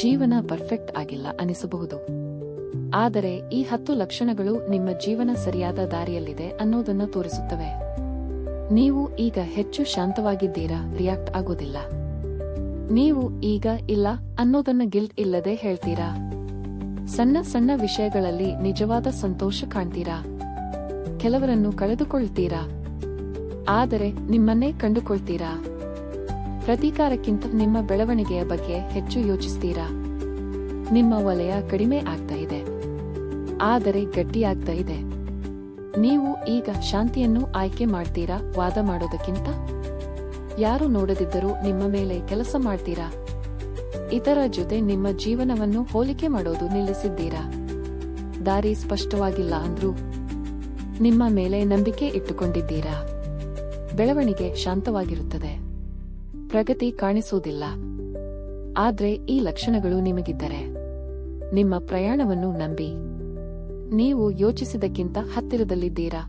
ಜೀವನ ಪರ್ಫೆಕ್ಟ್ ಆಗಿಲ್ಲ ಅನಿಸಬಹುದು. ಆದರೆ ಈ 10 ಲಕ್ಷಣಗಳು ನಿಮ್ಮ ಜೀವನ ಸರಿಯಾದ ದಾರಿಯಲ್ಲಿದೆ ಅನ್ನೋದನ್ನ ತೋರಿಸುತ್ತವೆ. ನೀವು ಈಗ ಹೆಚ್ಚು ಶಾಂತವಾಗಿದ್ದೀರಾ, ರಿಯಾಕ್ಟ್ ಆಗೋದಿಲ್ಲ. ನೀವು ಈಗ ಇಲ್ಲ ಅನ್ನೋದನ್ನ ಗಿಲ್ಟ್ ಇಲ್ಲದೆ ಹೇಳ್ತೀರಾ. ಸಣ್ಣ ಸಣ್ಣ ವಿಷಯಗಳಲ್ಲಿ ನಿಜವಾದ ಸಂತೋಷ ಕಾಣ್ತೀರಾ. ಕೆಲವರನ್ನು ಕಳೆದುಕೊಳ್ತೀರಾ, ಆದರೆ ನಿಮ್ಮನ್ನೇ ಕಂಡುಕೊಳ್ತೀರಾ. ಪ್ರತೀಕಾರಕ್ಕಿಂತ ನಿಮ್ಮ ಬೆಳವಣಿಗೆಯ ಬಗ್ಗೆ ಹೆಚ್ಚು ಯೋಚಿಸ್ತೀರಾ. ನಿಮ್ಮ ವಲಯ ಕಡಿಮೆ ಆಗ್ತಾ ಇದೆ, ಆದರೆ ಗಟ್ಟಿಯಾಗ್ತಾ ಇದೆ. ನೀವು ಈಗ ಶಾಂತಿಯನ್ನು ಆಯ್ಕೆ ಮಾಡ್ತೀರಾ, ವಾದ ಮಾಡೋದಕ್ಕಿಂತ. ಯಾರು ನೋಡದಿದ್ದರೂ ನಿಮ್ಮ ಮೇಲೆ ಕೆಲಸ ಮಾಡ್ತೀರಾ. ಇತರ ಜೊತೆ ನಿಮ್ಮ ಜೀವನವನ್ನು ಹೋಲಿಕೆ ಮಾಡೋದು ನಿಲ್ಲಿಸಿದ್ದೀರಾ. ದಾರಿ ಸ್ಪಷ್ಟವಾಗಿಲ್ಲ ಅಂದ್ರೂ ನಿಮ್ಮ ಮೇಲೆ ನಂಬಿಕೆ ಇಟ್ಟುಕೊಂಡಿದ್ದೀರಾ. ಬೆಳವಣಿಗೆ ಶಾಂತವಾಗಿರುತ್ತದೆ, ಪ್ರಗತಿ ಕಾಣಿಸುವುದಿಲ್ಲ. ಆದ್ರೆ ಈ ಲಕ್ಷಣಗಳು ನಿಮಗಿದ್ದರೆ ನಿಮ್ಮ ಪ್ರಯಾಣವನ್ನು ನಂಬಿ. ನೀವು ಯೋಚಿಸಿದಕ್ಕಿಂತ ಹತ್ತಿರದಲ್ಲಿದ್ದೀರಾ.